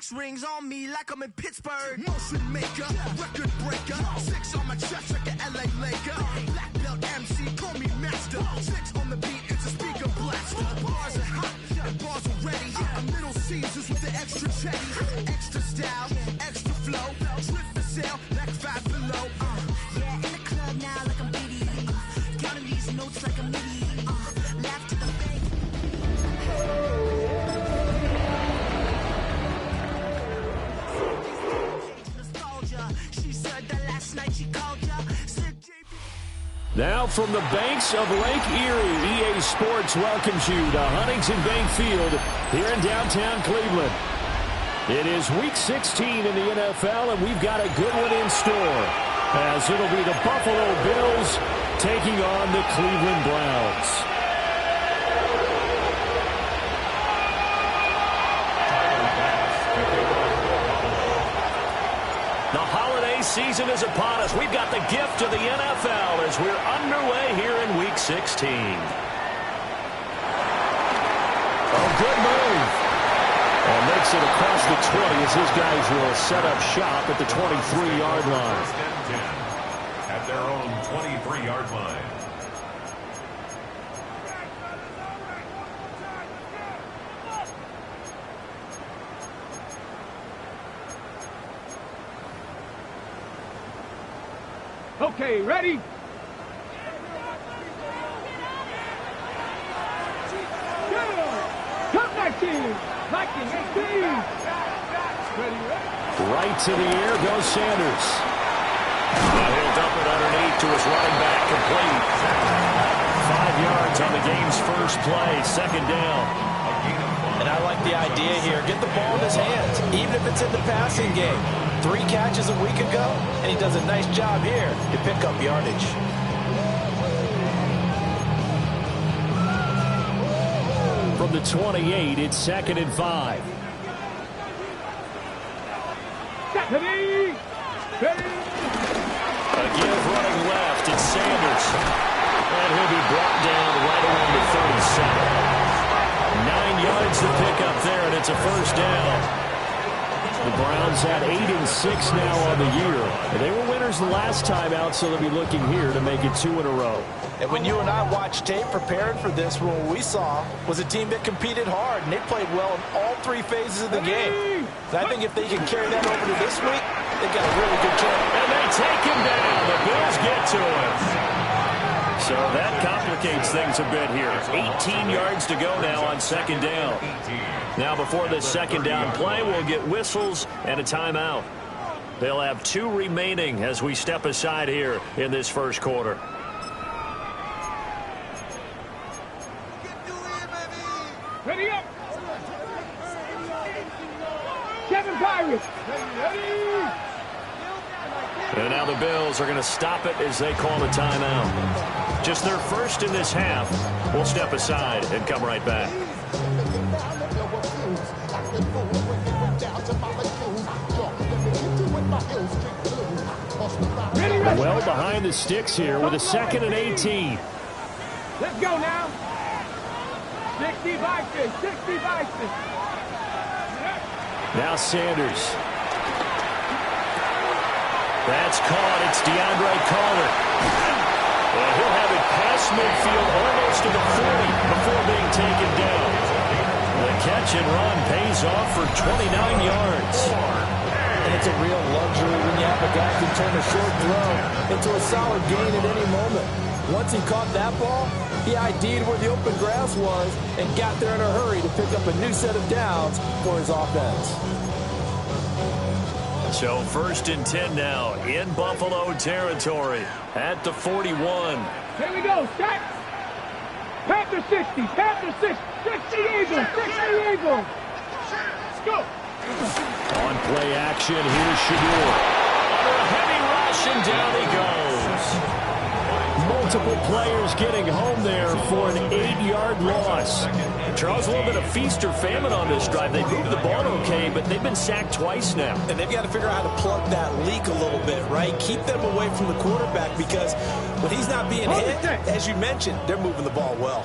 6 rings on me like I'm in Pittsburgh. Motion maker, record breaker. 6 on my chest like an LA Laker. Black belt MC, call me master. 6 on the beat, it's a speaker blaster. Bars are hot, and bars are ready. I'm Little Caesars with the extra chatty. Extra style, extra flow. Drip for sale, like 5 below. Yeah, in the club now like I'm Biddy. Counting these notes like a MIDI. Laugh to the bank. She said that last night she called ya. Now from the banks of Lake Erie, EA Sports welcomes you to Huntington Bank Field here in downtown Cleveland. It is Week 16 in the NFL, and we've got a good one in store, as it'll be the Buffalo Bills taking on the Cleveland Browns. The holiday season is upon us. We've got the gift of the NFL as we're underway here in Week 16. Oh, good move. And makes it across the 20 as his guys will set up shop at the 23-yard line. At their own 23-yard line. Okay, ready? Come back team! Viking 18! Right to the air goes Sanders. Now he'll dump it underneath to his running back, complete. 5 yards on the game's first play, second down. And I like the idea here. Get the ball in his hands, even if it's in the passing game. 3 catches a week ago, and he does a nice job here to pick up yardage. From the 28, it's 2nd and 5. A give running left, it's Sanders. And he'll be brought down right around the 37. 9 yards to pick up there, and it's a first down. The Browns had 8 and 6 now on the year. They were winners the last time out, so they'll be looking here to make it 2 in a row. And when you and I watched tape preparing for this, what we saw was a team that competed hard, and they played well in all 3 phases of the game. So I think if they can carry that over to this week, they've got a really good chance. And they take him down. The Bills get to him. So that complicates things a bit here. 18 yards to go now on 2nd down. Now before this 2nd down play, we'll get whistles and a timeout. They'll have 2 remaining as we step aside here in this first quarter. Ready up! Kevin Pirates! Ready! And now the Bills are going to stop it as they call a timeout. Just their first in this half. We'll step aside and come right back. Well behind the sticks here with a 2nd and 18. Let's go now. 60 Vikings, 60 Vikings. Now Sanders. That's caught. It's DeAndre Carter. And he'll have it past midfield almost to the 40 before being taken down. The catch and run pays off for 29 yards. And it's a real luxury when you have a guy who can turn a short throw into a solid gain at any moment. Once he caught that ball, he ID'd where the open grass was and got there in a hurry to pick up a new set of downs for his offense. So 1st and 10 now in Buffalo territory at the 41. Here we go, Stack. Panther 60, Panther 60, 60 Eagles, 60 Eagles. Let's go. On play action, here's Shadur. Under a heavy rush, and down he goes. Multiple players getting home there for an 8-yard loss. Charles, a little bit of feast or famine on this drive. They moved the ball okay, but they've been sacked twice now. And they've got to figure out how to plug that leak a little bit, right? Keep them away from the quarterback because when he's not being hit, as you mentioned, they're moving the ball well.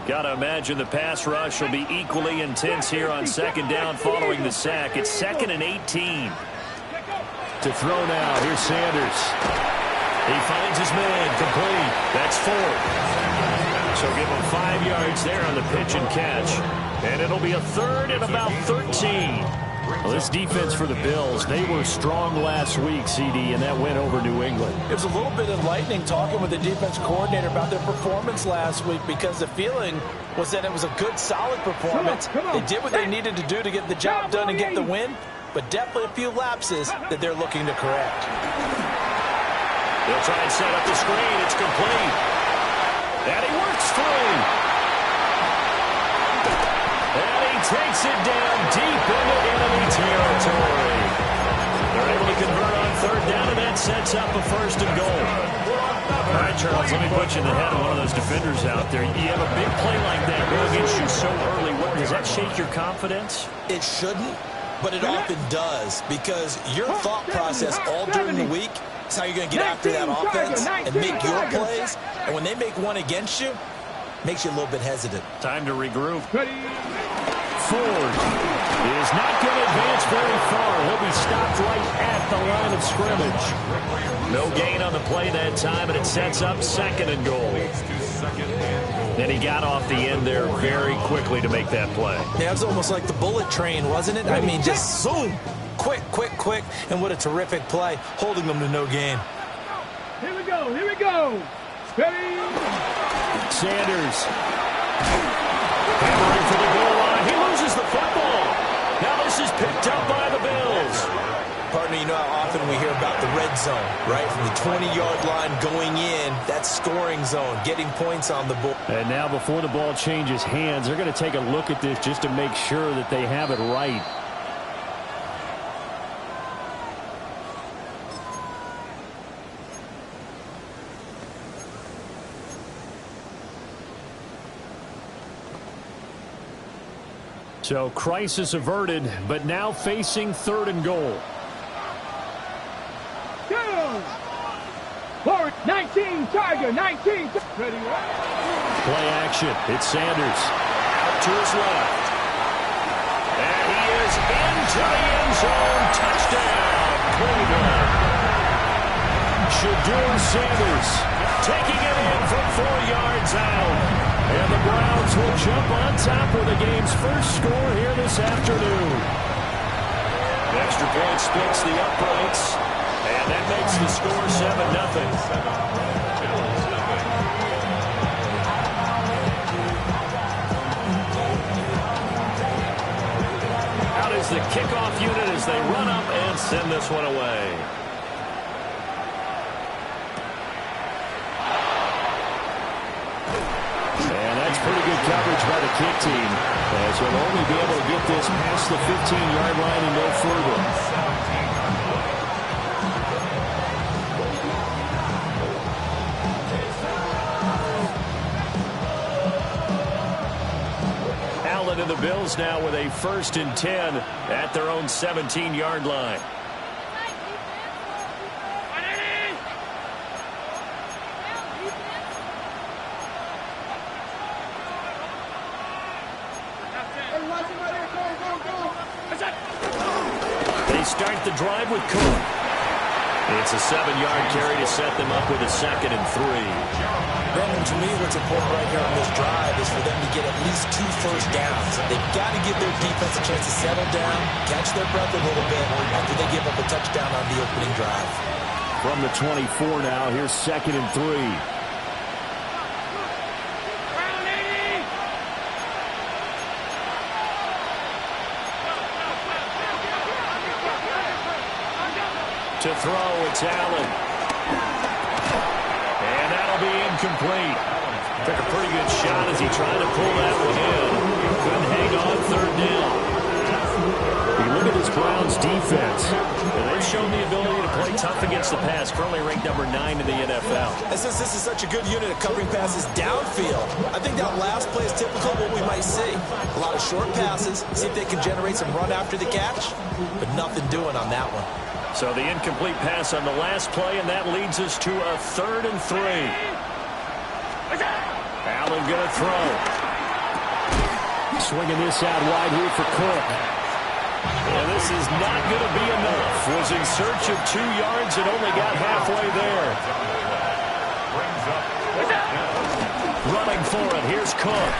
Got to imagine the pass rush will be equally intense here on second down following the sack. It's 2nd and 18. To throw now. Here's Sanders. He finds his man. Complete. That's 4. So give him 5 yards there on the pitch and catch. And it'll be a 3rd and about 13. Well, this defense for the Bills, they were strong last week, CD, and that went over New England. It was a little bit enlightening talking with the defense coordinator about their performance last week, because the feeling was that it was a good, solid performance. Come on. They did what they needed to do to get the job done and get the win, but definitely a few lapses that they're looking to correct. They'll try and set up the screen. It's complete. And he works through. And he takes it down deep into enemy territory. They're able to convert on 3rd down, and that sets up a 1st and goal. All right, Charles, let me put you in the head of one of those defenders out there. You have a big play like that go against you so early. Does that shake your confidence? It shouldn't, but it often does, because your thought process all during the week is how you're going to get after that offense and make your plays. And when they make one against you, makes you a little bit hesitant. Time to regroup. Ford is not going to advance very far. He'll be stopped right at the line of scrimmage. No gain on the play that time, and it sets up 2nd and goal. Then he got off the end there very quickly to make that play. Yeah, it was almost like the bullet train, wasn't it? I mean, just zoom. Quick, quick, quick. And what a terrific play, holding them to no gain. Here we go. Here we go. Ready? Sanders. Hammering for the goal line. He loses the football. Now this is picked up by the Bills. Partner, you know how often we hear about the red zone, right? From the 20-yard line going in, that's scoring zone, getting points on the board. And now before the ball changes hands, they're going to take a look at this just to make sure that they have it right. So crisis averted, but now facing 3rd and goal. Go! Forward, 19, Tiger, 19. Ready, Play action. It's Sanders. Out to his left. And he is into the end zone. Touchdown, Cleveland. Shedeur Sanders taking it in from 4 yards out. And the Browns will jump on top with the game's first score here this afternoon. The extra point splits the uprights, and that makes the score 7-0. Out is the kickoff unit as they run up and send this one away. Pretty good coverage by the kick team, as he'll only be able to get this past the 15-yard line and no further. Allen and the Bills now with a 1st and 10 at their own 17-yard line. Start the drive with Cook. It's a 7-yard carry to set them up with a 2nd and 3. Brandon, to me, what's important right here on this drive is for them to get at least 2 first downs. They've got to give their defense a chance to settle down, catch their breath a little bit after they give up a touchdown on the opening drive. From the 24 now, here's 2nd and 3. To throw, it's Allen. And that'll be incomplete. Took a pretty good shot as he tried to pull that one in. Couldn't hang on 3rd down. You look at this Browns defense. They've shown the ability to play tough against the pass. Currently ranked number 9 in the NFL. And since this is such a good unit of covering passes downfield, I think that last play is typical of what we might see. A lot of short passes, see if they can generate some run after the catch, but nothing doing on that one. So the incomplete pass on the last play, and that leads us to a 3rd and 3. Allen going to throw. Swinging this out wide here for Cook. And this is not going to be enough. Was in search of 2 yards and only got halfway there. Running for it. Here's Cook.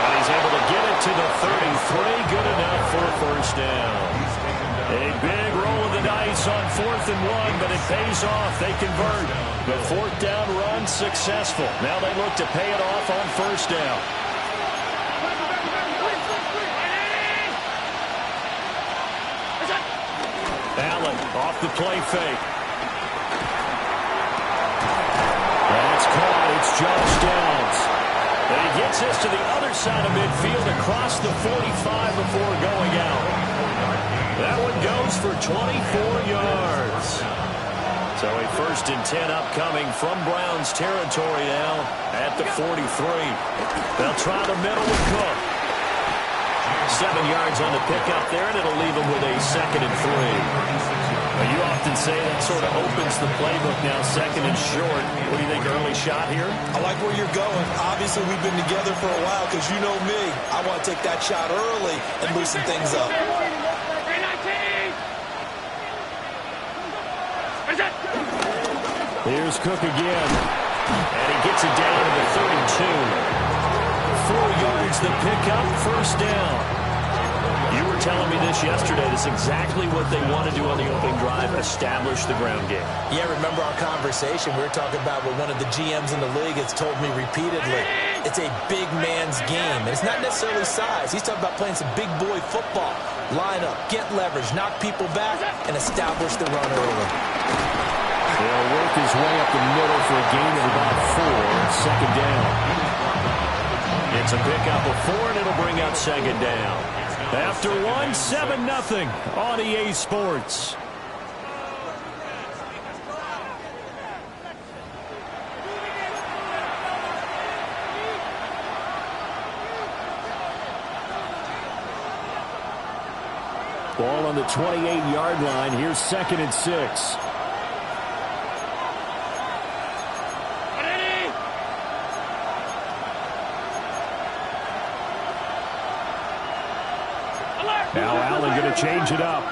And he's able to get it to the 33. Good enough for a first down. A big roll of the dice on 4th and 1, but it pays off. They convert. The 4th down run successful. Now they look to pay it off on first down. Allen off the play fake. That's caught. It's Josh Downs. And he gets this to the other side of midfield across the 45 before going out. That one goes for 24 yards. So a 1st and 10 upcoming from Browns territory now at the 43. They'll try the middle with Cook. 7 yards on the pickup there, and it'll leave them with a 2nd and 3. Well, you often say that sort of opens the playbook now, 2nd and short. What do you think, early shot here? I like where you're going. Obviously, we've been together for a while because you know me. I want to take that shot early and loosen things up. Here's Cook again. And he gets it down to the 32. 4 yards the pickup, first down. You were telling me this yesterday. This is exactly what they want to do on the opening drive, establish the ground game. Yeah, remember our conversation? We were talking about what one of the GMs in the league has told me repeatedly. It's a big man's game. And it's not necessarily size. He's talking about playing some big boy football. Line up, get leverage, knock people back, and establish the run early. He'll work his way up the middle for a gain of about 4, 2nd down. It's a pickup of 4, and it'll bring up 2nd down. After 1, 7-0 on EA Sports. Ball on the 28-yard line. Here's 2nd and 6. Now Allen going to change it up.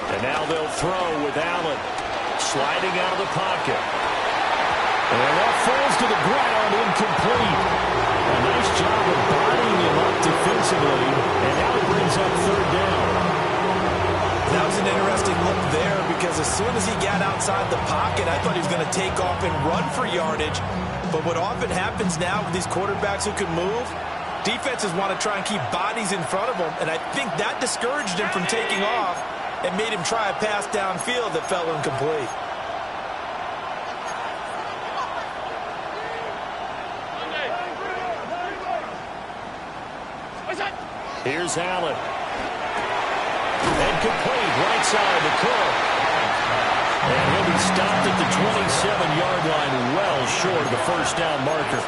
And now they'll throw with Allen sliding out of the pocket. And that falls to the ground, incomplete. A nice job of bodying him up defensively, and now it brings up 3rd down. That was an interesting look there because as soon as he got outside the pocket, I thought he was going to take off and run for yardage. But what often happens now with these quarterbacks who can move, defenses want to try and keep bodies in front of them, and I think that discouraged him from taking off and made him try a pass downfield that fell incomplete. Here's Allen. And complete, right side to Cook. And he'll be stopped at the 27-yard line, well short of the first down marker.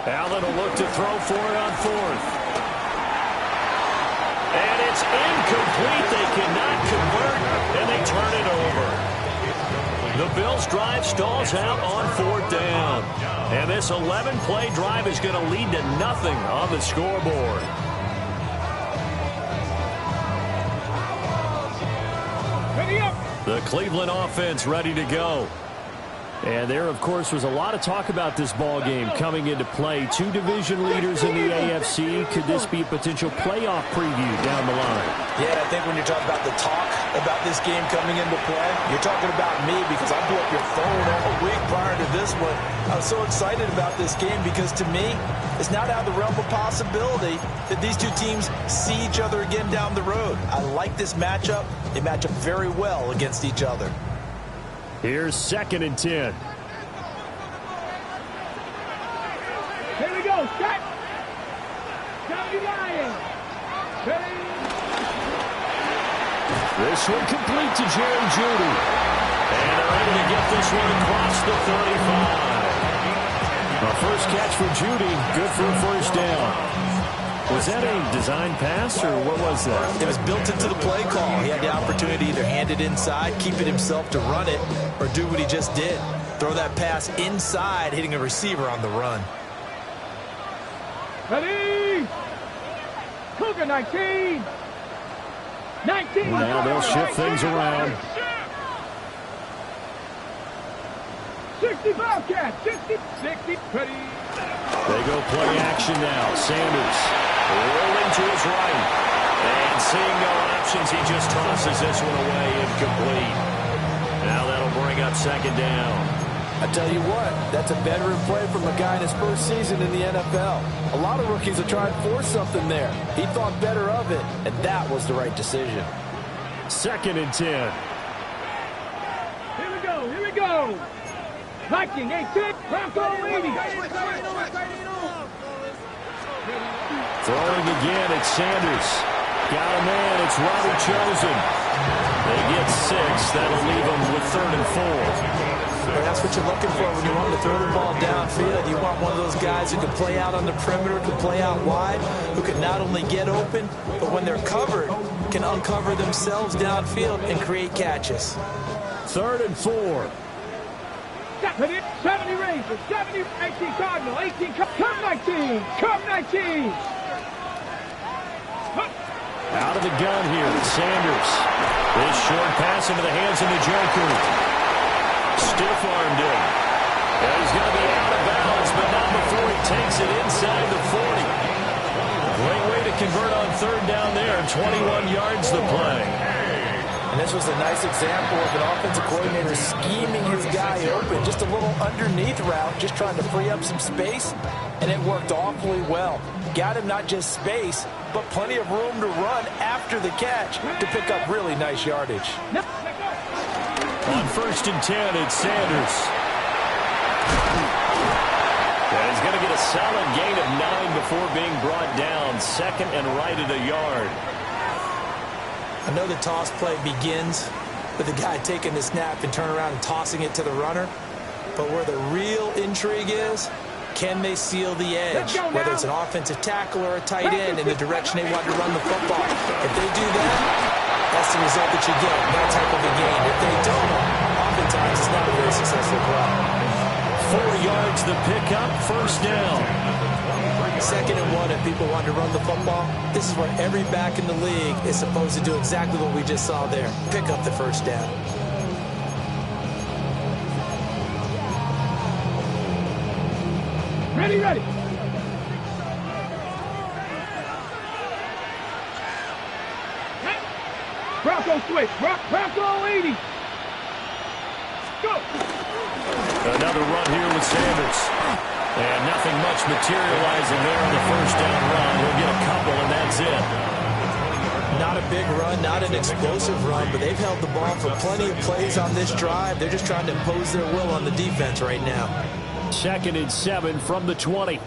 Allen will look to throw for it on 4th. And it's incomplete. They cannot convert, and they turn it over. The Bills' drive stalls out on 4th down. And this 11-play drive is going to lead to nothing on the scoreboard. The Cleveland offense ready to go. And there, of course, was a lot of talk about this ball game coming into play. Two division leaders in the AFC. Could this be a potential playoff preview down the line? Yeah, I think when you're talking about the talk about this game coming into play, you're talking about me because I blew up your phone all week prior to this one. I was so excited about this game because, to me, it's not out of the realm of possibility that these two teams see each other again down the road. I like this matchup. They match up very well against each other. Here's 2nd and 10. Here we go. Set. County Lions. Ready. This one complete to Jerry Jeudy. And they're able to get this one across the 35. A first catch for Jeudy. Good for a first down. Was that a design pass, or what was that? It was built into the play call. He had the opportunity to either hand it inside, keep it himself to run it, or do what he just did. Throw that pass inside, hitting a receiver on the run. Ready. Cougar 19. 19. Now they'll shift things around. 65 catch. 60. Ready. They go play action now. Sanders rolling to his right. And seeing no options, he just tosses this one away incomplete. Now that'll bring up 2nd down. I tell you what, that's a veteran play from a guy in his first season in the NFL. A lot of rookies have tried to force something there. He thought better of it, and that was the right decision. 2nd and 10. Here we go. Here we go. Viking 18. Bronco 80. Throwing again, it's Sanders. Got a man, it's Robert Chosen. They get 6. That'll leave them with 3rd and 4. That's what you're looking for when you want to throw the ball downfield. You want one of those guys who can play out on the perimeter, can play out wide, who can not only get open, but when they're covered, can uncover themselves downfield and create catches. 3rd and 4. 70 Rangers, 70, 18 Cardinal, 18 Come 19, Come 19. Out of the gun here, Sanders. This short pass into the hands of the Joker. Stiff-armed him. And he's going to be out of bounds, but not before he takes it inside the 40. Great way to convert on 3rd down there, 21 yards the play. And this was a nice example of an offensive coordinator scheming his guy open. Just a little underneath route, just trying to free up some space, and it worked awfully well. Got him not just space, but plenty of room to run after the catch to pick up really nice yardage. On 1st and 10, it's Sanders. And he's going to get a solid gain of 9 before being brought down. 2nd and right at a yard. I know the toss play begins with the guy taking the snap and turning around and tossing it to the runner. But where the real intrigue is, can they seal the edge? Whether it's an offensive tackle or a tight end in the direction they want to run the football. If they do that, that's the result that you get, that type of a gain. If they don't, oftentimes it's not a very successful play. 4 yards the pickup, 1st down. 2nd and 1, if people want to run the football, this is where every back in the league is supposed to do exactly what we just saw there. Pick up the 1st down. Ready. Bronco switch. Bronco 80. Go. Another run here with Sanders. And nothing much materializing there on the 1st down run. We'll get a couple, and that's it. Not a big run, not an explosive run, but they've held the ball for plenty of plays on this drive. They're just trying to impose their will on the defense right now. 2nd and 7 from the 20.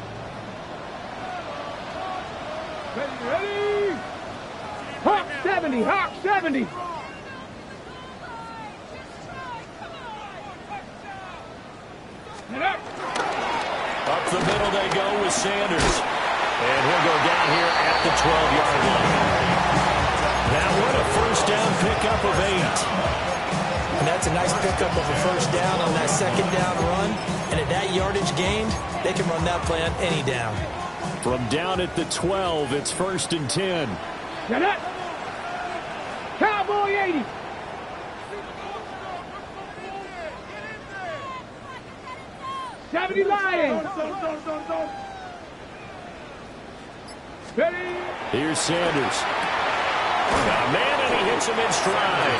Ready. Hawk 70. Hawk 70. Up the middle they go with Sanders. And he'll go down here at the 12-yard line. That one a 1st down pickup of 8. And that's a nice pickup of a 1st down on that 2nd down run. And at that yardage gained, they can run that play on any down. From down at the 12, it's 1st and 10. Get it. Cowboy 80. 70 Lions. Ready? Here's Sanders. Got a man, and he hits him in stride.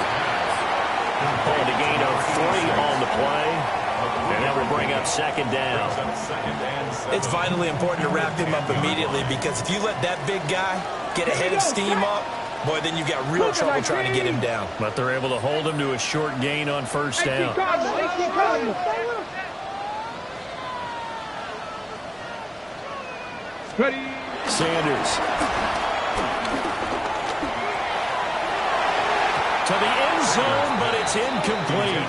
And a gain of 3 on the play. And that will bring up second down. It's vitally important to wrap him up immediately, because if you let that big guy get a head of steam up, boy, then you've got real trouble trying to get him down. But they're able to hold him to a short gain on first down. Ready? Sanders. To the end zone, but it's incomplete.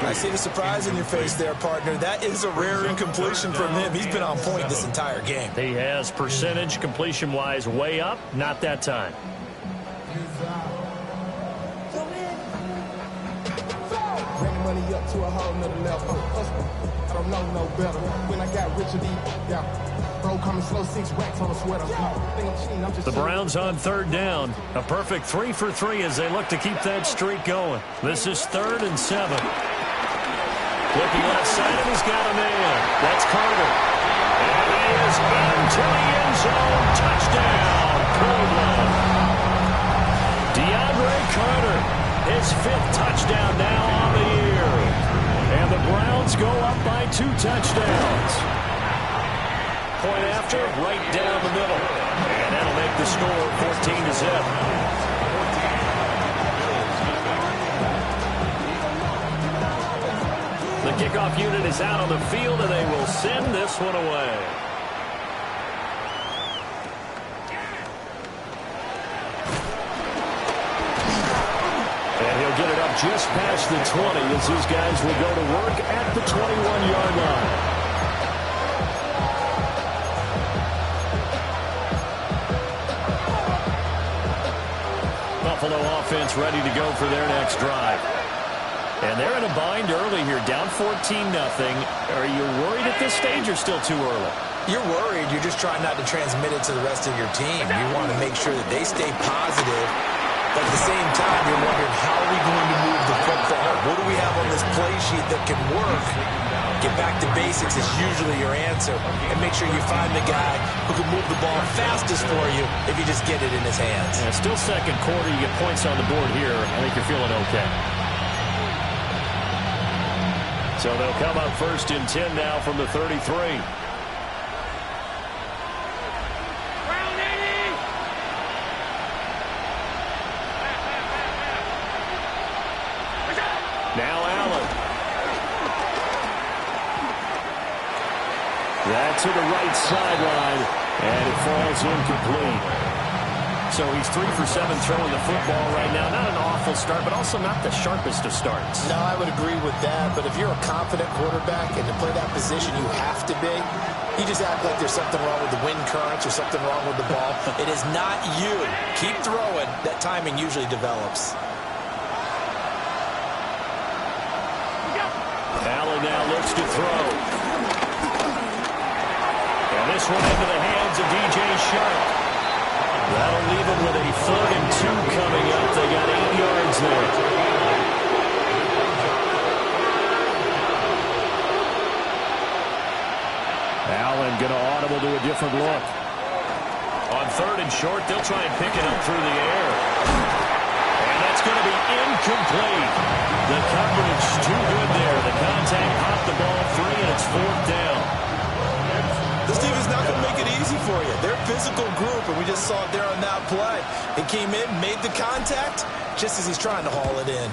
I see the surprise in your face there, partner. That is a rare incompletion from him. He's been on point this entire game. He has percentage completion-wise way up. Not that time. Bring money up to a whole nother level. I don't know no better. When I got Richard E. Yeah. Bro, coming slow, 6 racks on a sweater. The Browns on third down. A perfect 3 for 3 as they look to keep that streak going. This is 3rd and 7. Looking left side, and he's got a man. That's Carter. And he is into the end zone. Touchdown, Cleveland. DeAndre Carter, his 5th touchdown now on the year. And the Browns go up by 2 touchdowns. Point after, right down the middle. And that'll make the score 14-0. The kickoff unit is out on the field, and they will send this one away. And he'll get it up just past the 20 as these guys will go to work at the 21-yard line. Buffalo offense ready to go for their next drive. And they're in a bind early here, down 14-0. Are you worried at this stage or still too early? You're worried. You're just trying not to transmit it to the rest of your team. You want to make sure that they stay positive. But at the same time, you're wondering, how are we going to move the football? What do we have on this play sheet that can work? Get back to basics is usually your answer. And make sure you find the guy who can move the ball fastest for you if you just get it in his hands. And still second quarter, you get points on the board here. I think you're feeling okay. So they'll come up 1st and 10 now from the 33. Now Allen. That's to the right sideline, and it falls incomplete. So he's 3 for 7 throwing the football right now. Not an awful start, but also not the sharpest of starts. No, I would agree with that. But if you're a confident quarterback and to play that position, you have to be. You just act like there's something wrong with the wind currents or something wrong with the ball. It is not you. Keep throwing. That timing usually develops. Allen now looks to throw. And this one into the hands of DJ Sharp. That'll leave him with a 3rd and 2 coming up. They got 8 yards there. Allen going to audible to a different look. On 3rd and short, they'll try and pick it up through the air. And that's going to be incomplete. The coverage too good there. The contact popped the ball free, and it's 4th down. This team is not going to make it easy for you. They're a physical group, and we just saw it there on that play. He came in, made the contact, just as he's trying to haul it in.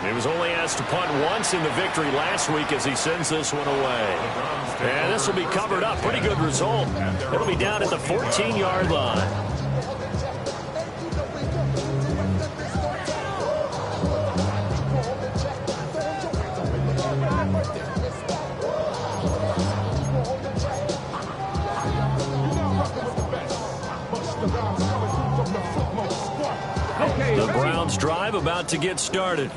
He was only asked to punt once in the victory last week as he sends this one away. And this will be covered up. Pretty good result. It'll be down at the 14-yard line. The Browns drive about to get started.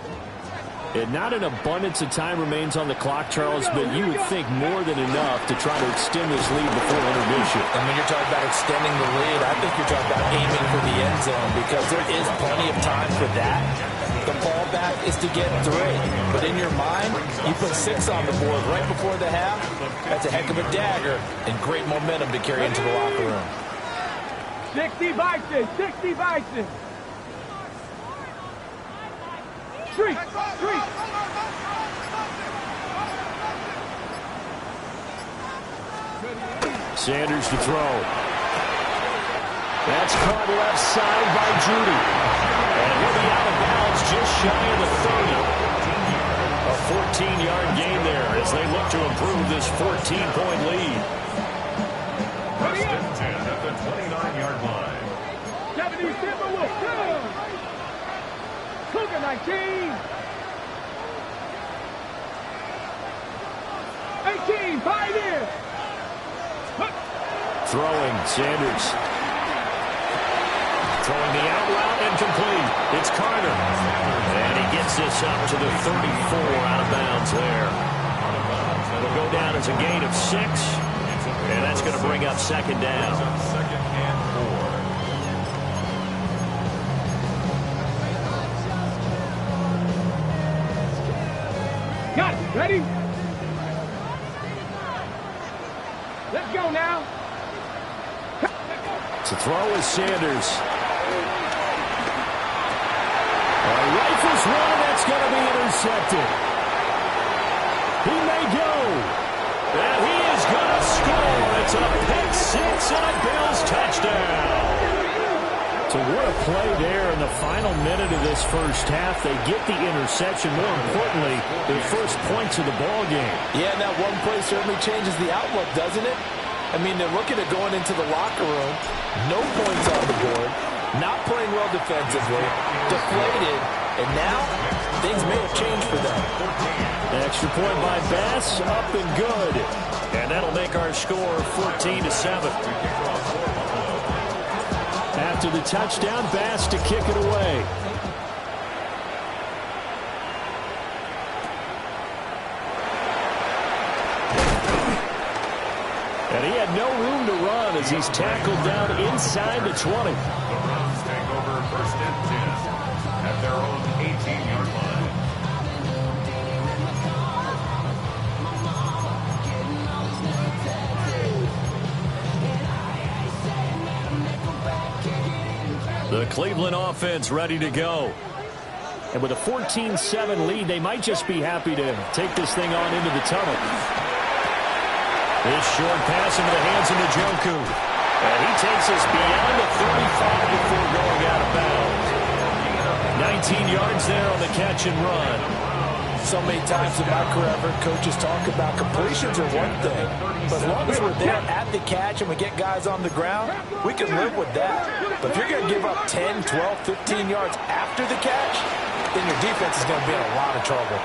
And not an abundance of time remains on the clock, Charles, but you would think more than enough to try to extend this lead before intermission. And when you're talking about extending the lead, I think you're talking about aiming for the end zone because there is plenty of time for that. The fallback is to get 3. But in your mind, you put 6 on the board right before the half. That's a heck of a dagger and great momentum to carry into the locker room. 60 Bison, 60 Bison. Street, street. Sanders to throw. That's caught left side by Judy. And he'll be out of bounds just shy of the 30. A 14-yard gain there as they look to improve this 14-point lead. First and 10 at the 29-yard line. 77 will come. Cougar 19. 18, 5 in. Throwing, Sanders. Throwing the out route incomplete. It's Carter. And he gets this up to the 34 out of bounds there. It'll go down as a gain of 6. And that's going to bring up second down. Second and 4. Got it. Ready? Let's go now. To throw is Sanders. Rifles one, and that's going to be intercepted. He may go. And he is going to score. It's a pick 6 and a Bills touchdown. So what a play there in the final minute of this first half. They get the interception. More importantly, their first points of the ball game. Yeah, and that one play certainly changes the outlook, doesn't it? I mean, they're looking at going into the locker room. No points on the board. Not playing well defensively. Deflated. And now, things may have changed for them. An extra point by Bass. Up and good. And that'll make our score 14-7. After the touchdown, Bass to kick it away. And he had no room to run as he's tackled down inside the 20. The Browns take over first and 10 at their own 18-yard line. The Cleveland offense ready to go. And with a 14-7 lead, they might just be happy to take this thing on into the tunnel. This short pass into the hands of Njoku. And he takes us beyond the 35 before going out of bounds. 19 yards there on the catch and run. So many times in my career, I've heard coaches talk about completions are one thing. But as long as we're there at the catch and we get guys on the ground, we can live with that. But if you're going to give up 10, 12, 15 yards after the catch, then your defense is going to be in a lot of trouble.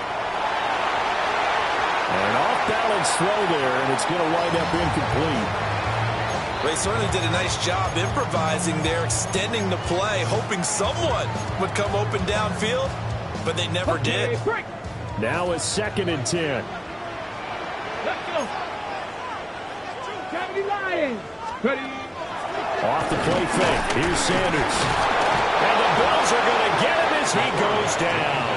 An off-balance throw there, and it's going to wind up incomplete. They certainly did a nice job improvising there, extending the play, hoping someone would come open downfield, but they never did. Now it's 2nd and 10. Let's go. Cavity Lions. Ready. Off the play fake. Here's Sanders. And the Bills are going to get him as he goes down.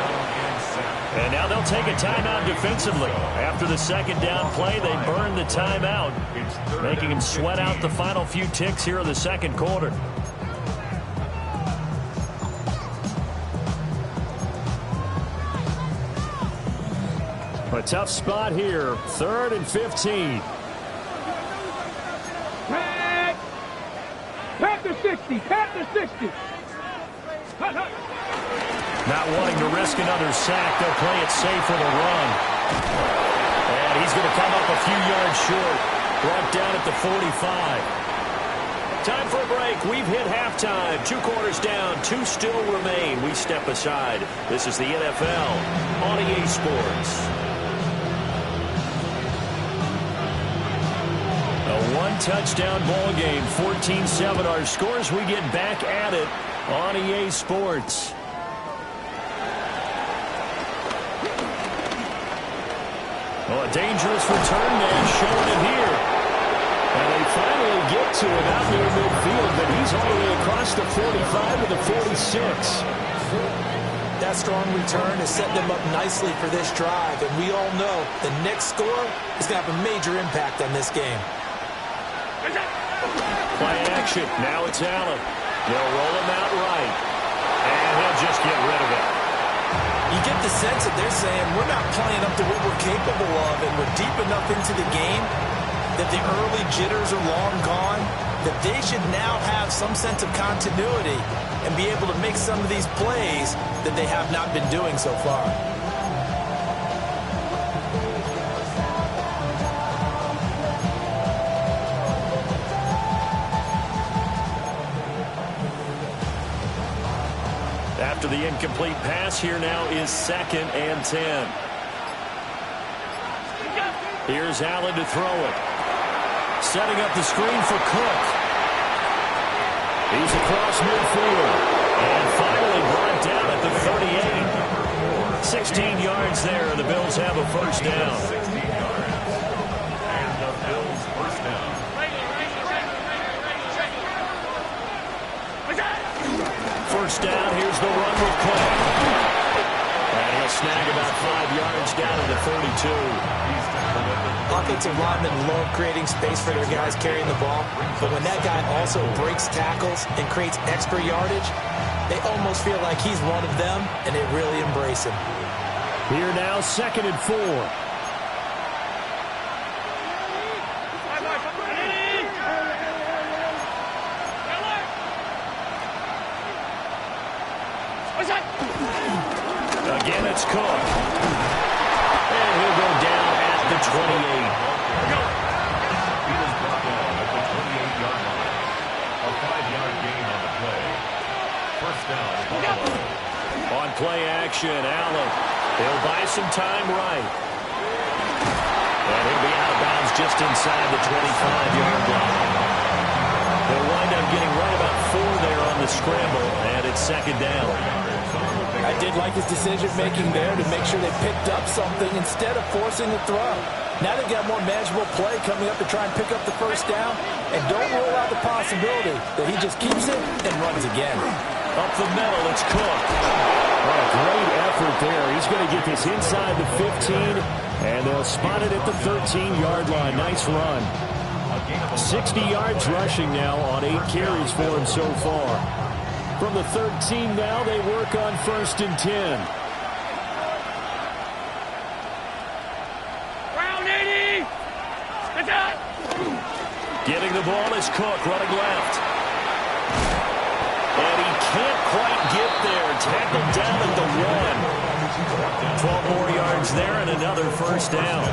And now they'll take a timeout defensively. After the second down play, they burn the timeout, making him sweat out the final few ticks here in the second quarter. A tough spot here. 3rd and 15. Panther 60. Panther 60. Not wanting to risk another sack, they'll play it safe with a run. And he's going to come up a few yards short. Brought down at the 45. Time for a break. We've hit halftime. 2 quarters down. 2 still remain. We step aside. This is the NFL on EA Sports. A 1-touchdown ball game. 14-7 our scores. We get back at it on EA Sports. Oh, a dangerous return man showing it here. And they finally get to it out near midfield, but he's all the way across the 45 to the 46. That strong return is setting them up nicely for this drive, and we all know the next score is going to have a major impact on this game. Play action. Now it's Allen. They'll roll him out right. And he'll just get rid of it. You get the sense that they're saying we're not playing up to what we're capable of, and we're deep enough into the game that the early jitters are long gone, that they should now have some sense of continuity and be able to make some of these plays that they have not been doing so far. After the incomplete pass, here now is 2nd and 10. Here's Allen to throw it. Setting up the screen for Cook. He's across midfield. And finally brought down at the 38. 16 yards there, and the Bills have a first down. 16 yards. And the Bills first down. First down, here's the run with Cook. And he'll snag about 5 yards down to the 32. Offensive linemen love creating space for their guys carrying the ball, but when that guy also breaks tackles and creates extra yardage, they almost feel like he's one of them, and they really embrace him. Here now, 2nd and 4. Again, it's Cook. And he'll go down at the 28. He is brought down at the 28-yard line. A 5-yard gain on the play. First down, Buffalo. On play action, Allen. He'll buy some time right. And he'll be out of bounds just inside the 25-yard line. They'll wind up getting right about 4 there on the scramble, and it's 2nd down. I did like his decision-making there to make sure they picked up something instead of forcing the throw. Now they've got more manageable play coming up to try and pick up the first down, and don't rule out the possibility that he just keeps it and runs again. Up the middle, it's Cook. What a great effort there. He's going to get this inside the 15, and they'll spot it at the 13-yard line. Nice run. 60 yards rushing now on 8 carries for him so far. From the 13 now, they work on 1st and 10. Round 80. Attack. Getting the ball is Cook, running left. And he can't quite get there. Tackled down at the 1. 12 more yards there and another first down.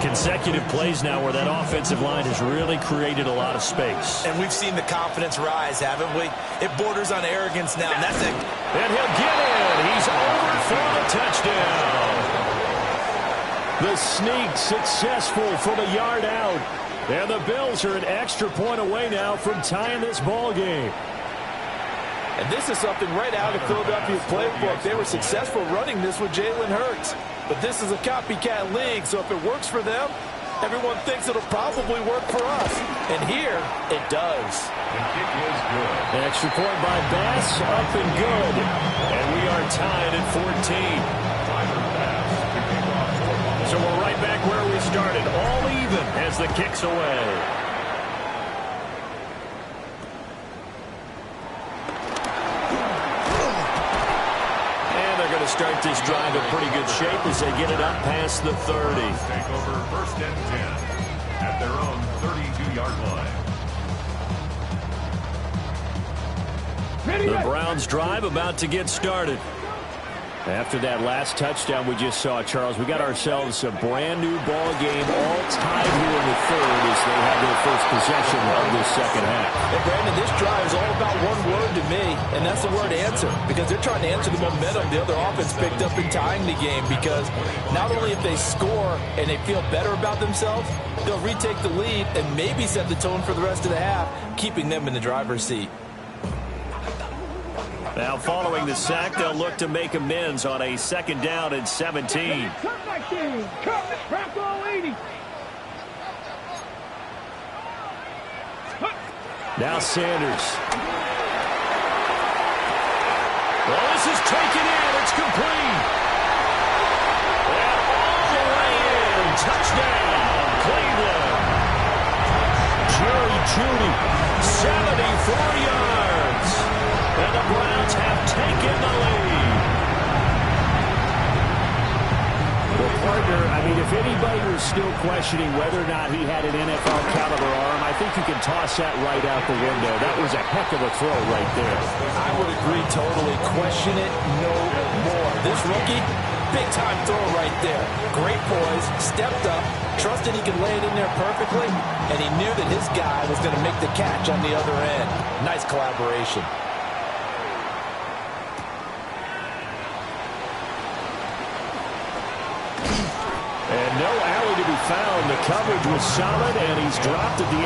Consecutive plays now where that offensive line has really created a lot of space. And we've seen the confidence rise, haven't we? It borders on arrogance now. And that's it. And he'll get in. He's over for the touchdown. The sneak successful from a yard out. And the Bills are an extra point away now from tying this ball game. And this is something right out of Philadelphia's playbook. They were successful running this with Jalen Hurts. But this is a copycat league, so if it works for them, everyone thinks it'll probably work for us. And here, it does. The kick is good. An extra point by Bass, up and good. And we are tied at 14. So we're right back where we started, all even as the kick's away. To start this drive in pretty good shape as they get it up past the 30. Take over 1st and 10 at their own 32-yard line. The Browns drive about to get started. After that last touchdown we just saw, Charles, we got ourselves a brand new ball game, all tied here in the 3rd as they have their first possession of this 2nd half. And Brandon, this drive is all about one word to me, and that's the word answer, because they're trying to answer the momentum the other offense picked up in tying the game, because not only if they score and they feel better about themselves, they'll retake the lead and maybe set the tone for the rest of the half, keeping them in the driver's seat. Now following the sack, they'll look to make amends on a 2nd down and 17. Now Sanders. Well, this is taken in. It's complete. And all the way in. Touchdown, Cleveland. Jerry Jeudy, 74 yards. And the Browns have taken the lead. Well, partner, I mean, if anybody was still questioning whether or not he had an NFL caliber arm, I think you can toss that right out the window. That was a heck of a throw right there. I would agree totally. Question it no more. This rookie, big-time throw right there. Great poise, stepped up, trusted he could lay it in there perfectly, and he knew that his guy was going to make the catch on the other end. Nice collaboration. And no alley to be found. The coverage was solid, and he's dropped at the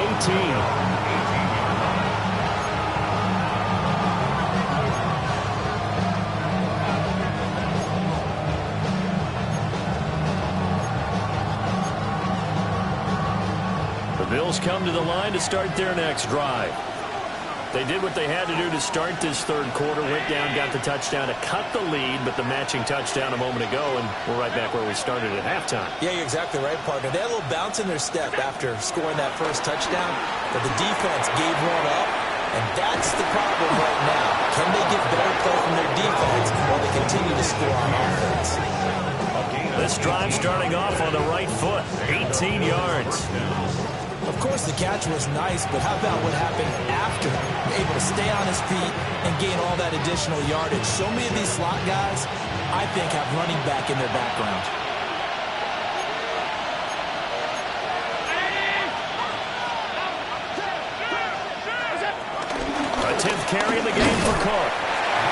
18. The Bills come to the line to start their next drive. They did what they had to do to start this 3rd quarter, went down, got the touchdown to cut the lead, but the matching touchdown a moment ago, and we're right back where we started at halftime. Yeah, you're exactly right, partner. They had a little bounce in their step after scoring that first touchdown, but the defense gave one up, and that's the problem right now. Can they get better play from their defense while they continue to score on offense? This drive starting off on the right foot, 18 yards. Of course, the catch was nice, but how about what happened after? Able to stay on his feet and gain all that additional yardage. So many of these slot guys, I think, have running back in their background. A 10th carry in the game for Cook.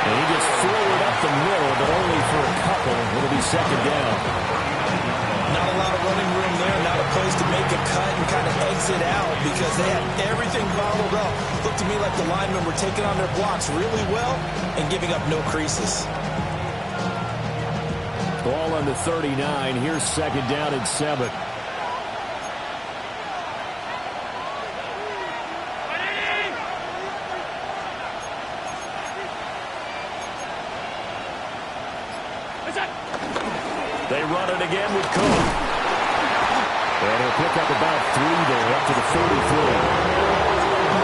And he just forward up the middle, but only for a couple. It'll be 2nd down. Not a lot of running room there, not a place to make a cut and kind of exit out because they had everything bottled up. Looked to me like the linemen were taking on their blocks really well and giving up no creases. Ball on the 39. Here's 2nd down and 7. They run it again with Cook. And he'll pick up about 3 there, up to the 43.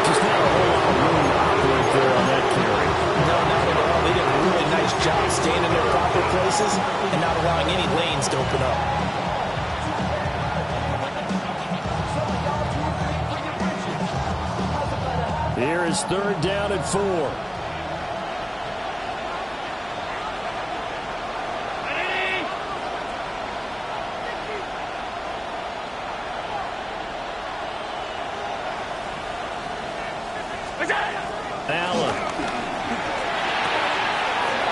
Just not a whole lot of room to operate there on that carry. No, not at all. They did a really nice job staying in their proper places and not allowing any lanes to open up. Here is 3rd down and 4. Allen.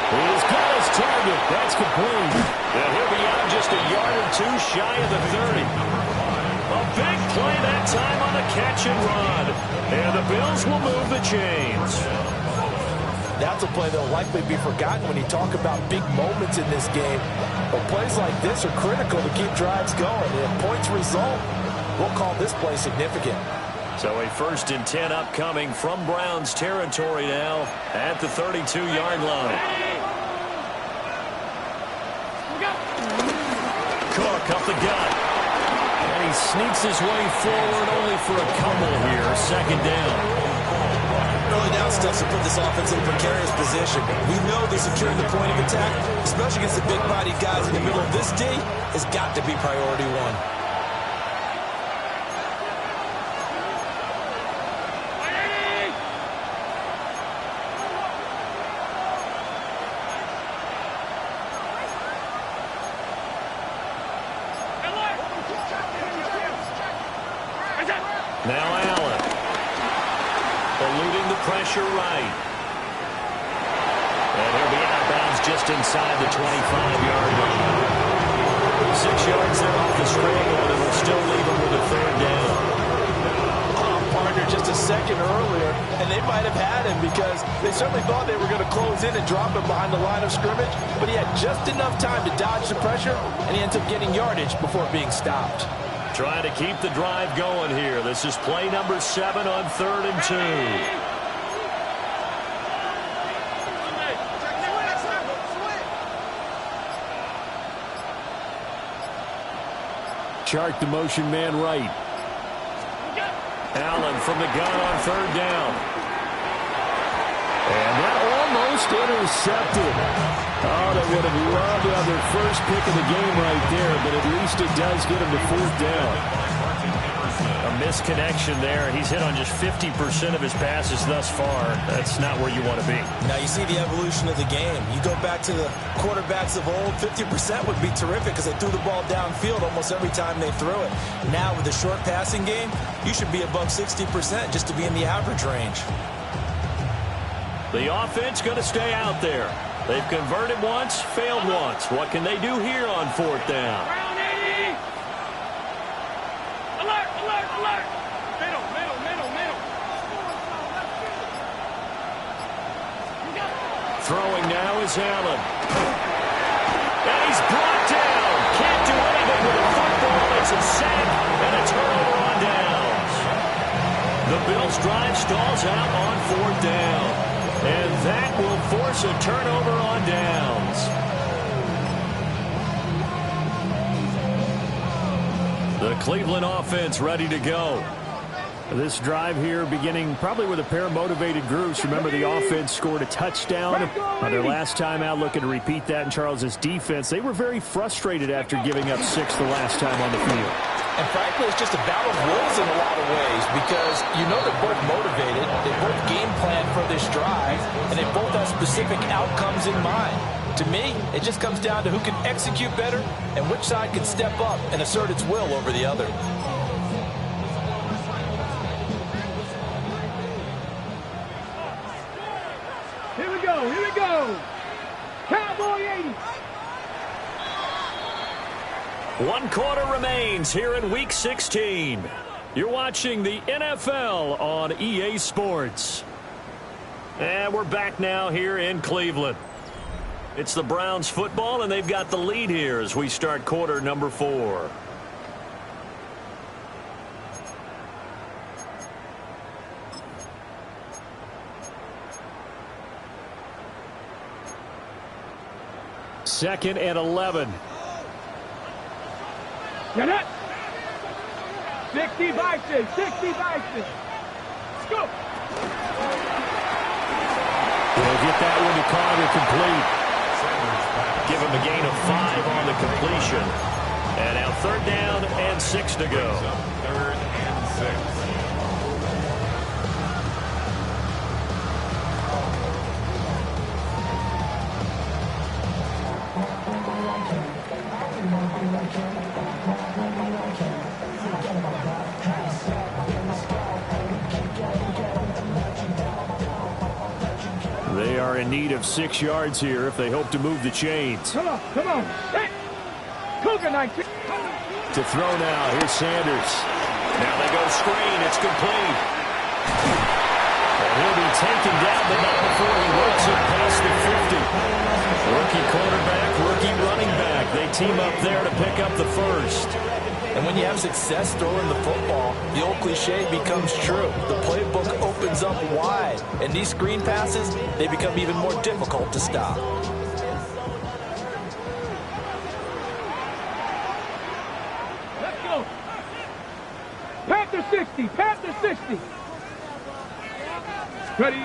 He's got his target. That's complete. And he'll be out just a yard or 2 shy of the 30. A big play that time on the catch and run. And the Bills will move the chains. That's a play that will likely be forgotten when you talk about big moments in this game. But plays like this are critical to keep drives going. And if points result, we'll call this play significant. So a 1st and 10 upcoming from Browns territory now at the 32-yard line. Cook up the gut. And he sneaks his way forward only for a couple here. 2nd down. Early down steps to put this offense in a precarious position. We know that securing the point of attack, especially against the big-bodied guys in the middle of this D, has got to be priority 1. Now Allen. Eluding the pressure right. And he'll be out of bounds just inside the 25-yard line. 6 yards there off the scramble, and it will still leave him with a 3rd down. Partner, just a second earlier, and they might have had him because they certainly thought they were going to close in and drop him behind the line of scrimmage, but he had just enough time to dodge the pressure, and he ends up getting yardage before being stopped. Trying to keep the drive going here. This is play number 7 on 3rd and 2. Chart the motion man right. Allen from the gun on 3rd down. And that almost intercepted. Oh, they would have loved to have their first pick of the game right there, but at least it does get them to 4th down. A misconnection there. He's hit on just 50% of his passes thus far. That's not where you want to be. Now you see the evolution of the game. You go back to the quarterbacks of old, 50% would be terrific because they threw the ball downfield almost every time they threw it. Now with the short passing game, you should be above 60% just to be in the average range. The offense going to stay out there. They've converted once, failed once. What can they do here on 4th down? Alert, alert, alert! Middle, middle, middle, middle. Throwing now is Allen. And he's brought down. Can't do anything with the football. It's a sack and a turnover on downs. The Bills' drive stalls out on 4th down. And that will force a turnover on downs. The Cleveland offense ready to go. This drive here beginning probably with a pair of motivated groups. Remember, the offense scored a touchdown on their last time out, looking to repeat that in Charles's defense. They were very frustrated after giving up 6 the last time on the field. And frankly, it's just a battle of wills in a lot of ways because you know they're both motivated, they both game plan for this drive, and they both have specific outcomes in mind. To me, it just comes down to who can execute better and which side can step up and assert its will over the other. Here we go, here we go. Cowboy 80. 1 quarter remains here in Week 16. You're watching the NFL on EA Sports. And we're back now here in Cleveland. It's the Browns football, and they've got the lead here as we start quarter number 4. Second and 11. Get it. 60 by 6, 60 by 6. Let's go. They'll get that one to Carter complete. Give him a gain of 5 on the completion. And now 3rd down and 6 to go. 3rd and 6. They are in need of 6 yards here if they hope to move the chains. Come on, come on. Hey. Cougar 19. To throw now, here's Sanders. Now they go screen. It's complete. And he'll be taken down, but not before he works it past the 50. Rookie quarterback, rookie running back. They team up there to pick up the first. And when you have success throwing the football, the old cliche becomes true. The playbook opens up wide. And these screen passes, they become even more difficult to stop. Let's go. Panther 60, Panther 60. Ready.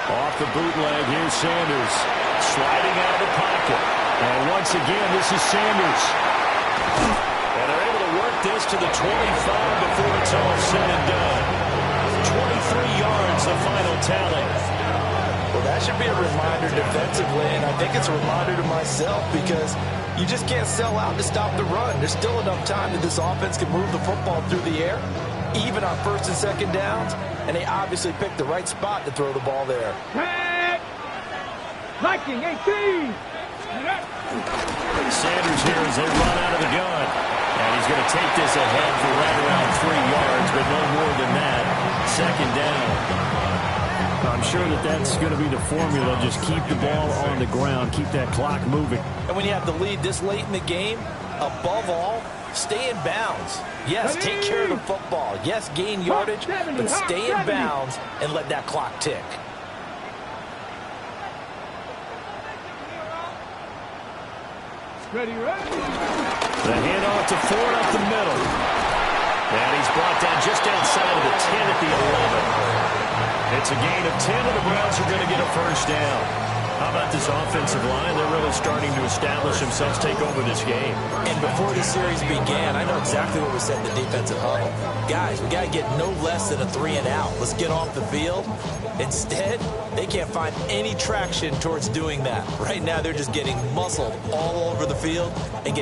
Off the bootleg, here's Sanders. Sliding out of the pocket. And once again, this is Sanders. And they're able to work this to the 25 before it's all said and done. 23 yards, the final tally. Well, that should be a reminder defensively, and I think it's a reminder to myself because you just can't sell out to stop the run. There's still enough time that this offense can move the football through the air, even on 1st and 2nd downs, and they obviously picked the right spot to throw the ball there. Viking 18. Sanders here as they run out of the gun. And he's going to take this ahead for right around 3 yards, but no more than that. second down. I'm sure that's going to be the formula. Just keep the ball on the ground, keep that clock moving. And when you have the lead this late in the game, above all, stay in bounds. Yes, take care of the football. Yes, gain yardage, but stay in bounds and let that clock tick. Ready. The handoff to Ford up the middle. And he's brought down just outside of the 10 at the 11. It's a gain of 10, and the Browns are going to get a first down. How about this offensive line? They're really starting to establish themselves, take over this game. And before the series began, I know exactly what we said in the defensive huddle. Guys, we got to get no less than a 3-and-out. Let's get off the field. Instead, they can't find any traction towards doing that. Right now, they're just getting muscled all over the field and getting